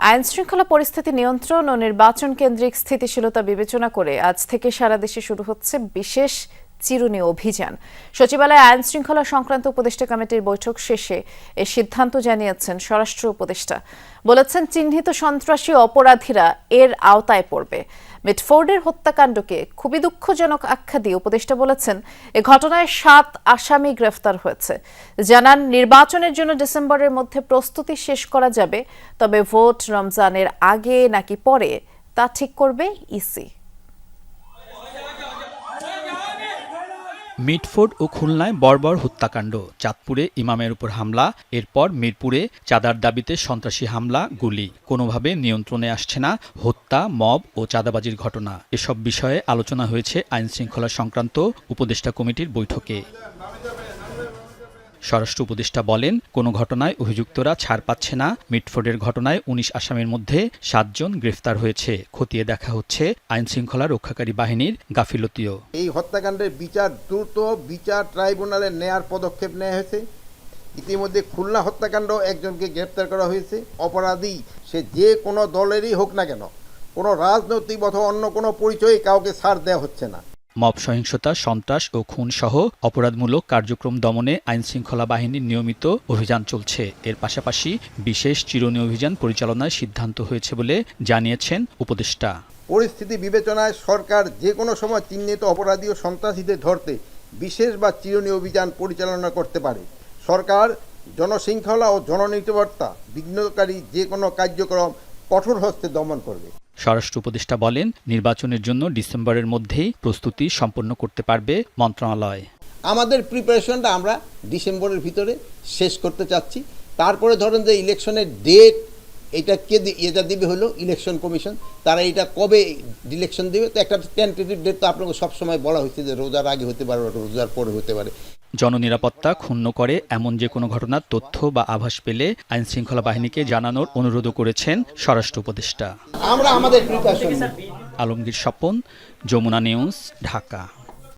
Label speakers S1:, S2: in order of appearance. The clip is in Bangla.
S1: আইনশৃঙ্খলা পরিস্থিতি নিয়ন্ত্রণ ও নির্বাচন কেন্দ্রিক স্থিতিশীলতা বিবেচনা করে আজ থেকে সারা দেশে শুরু হচ্ছে বিশেষ চিরুনি অভিযান। সচিবালয়ে আইনশৃঙ্খলা সংক্রান্ত উপদেষ্টা কমিটির বৈঠক শেষে এ সিদ্ধান্ত জানিয়েছেন স্বরাষ্ট্র উপদেষ্টা। বলেছেন, চিহ্নিত সন্ত্রাসী অপরাধীরা এর আওতায় পড়বে। মিটফোর্ডের হত্যাকাণ্ডকে খুবই দুঃখজনক আখ্যা দিয়ে উপদেষ্টা বলেছেন, এ ঘটনায় 7 আসামি গ্রেফতার হয়েছে। জানান, নির্বাচনের জন্য ডিসেম্বরের মধ্যে প্রস্তুতি শেষ করা যাবে, তবে ভোট রমজানের আগে নাকি পরে তা ঠিক করবে ইসি।
S2: মিটফোর্ড ও খুলনায় বর্বর হত্যাকাণ্ড, চাঁদপুরে ইমামের উপর হামলা, এরপর মিরপুরে চাঁদার দাবিতে সন্ত্রাসী হামলা, গুলি, কোনোভাবে নিয়ন্ত্রণে আসছে না হত্যা, মব ও চাঁদাবাজির ঘটনা। এসব বিষয়ে আলোচনা হয়েছে আইনশৃঙ্খলা সংক্রান্ত উপদেষ্টা কমিটির বৈঠকে। স্বরাষ্ট্র উপদেষ্টা বলেন, কোনো ঘটনায় অভিযুক্তরা ছাড় পাচ্ছে না। মিটফোর্ডের ঘটনায় 19 আসামির মধ্যে 7 জন গ্রেফতার হয়েছে। খতিয়ে দেখা হচ্ছে আইনশৃঙ্খলা রক্ষাকারী বাহিনীর গাফিলতিও।
S3: এই হত্যাকাণ্ডের বিচার দ্রুত বিচার ট্রাইব্যুনালে নেয়ার পদক্ষেপ নেওয়া হয়েছে। ইতিমধ্যে খুলনা হত্যাকাণ্ড একজনকে গ্রেফতার করা হয়েছে। অপরাধী সে যে কোনো দলেরই হোক না কেন, কোনো রাজনৈতিক অথবা অন্য কোনো পরিচয়ে কাউকে ছাড় দেওয়া হচ্ছে না।
S2: মব সহিংসতা, সন্ত্রাস ও খুন সহ অপরাধমূলক কার্যক্রম দমনে আইনশৃঙ্খলা বাহিনীর নিয়মিত অভিযান চলছে। এর পাশাপাশি বিশেষ চিরুনি অভিযান পরিচালনার সিদ্ধান্ত হয়েছে বলে জানিয়েছেন উপদেষ্টা।
S3: পরিস্থিতি বিবেচনায় সরকার যে কোনো সময় চিহ্নিত অপরাধী ও সন্ত্রাসীদের ধরতে বিশেষ বা চিরুনি অভিযান পরিচালনা করতে পারে। সরকার জনশৃঙ্খলা ও জননিরাপত্তা বিঘ্নকারী যে কোনো কার্যক্রম কঠোর হস্তে দমন করবে।
S2: স্বরাষ্ট্র উপদেষ্টা বলেন, নির্বাচনের জন্য ডিসেম্বরের মধ্যেই প্রস্তুতি সম্পন্ন করতে পারবে মন্ত্রণালয়।
S3: আমাদের প্রিপারেশনটা আমরা ডিসেম্বরের ভিতরে শেষ করতে চাচ্ছি। তারপরে ধরেন যে ইলেকশনের ডেট, এটা এটা দিবে হলো ইলেকশন কমিশন। তারা এটা কবে ইলেকশন দেবে, তো একটা টেন্টেটিভ ডেট তো আপনাকে সবসময় বলা হয়েছে যে রোজার আগে হতে পারে, রোজার পরে হতে পারে।
S2: জননিরাপত্তা ক্ষুণ্ণ করে এমন যে কোনো ঘটনার তথ্য বা আভাস পেলে আইনশৃঙ্খলা বাহিনীকে জানানোর অনুরোধও করেছেন স্বরাষ্ট্র উপদেষ্টা।
S3: আমরা আমাদের প্রিপারেশন।
S2: আলমগীর স্বপন, যমুনা নিউজ, ঢাকা।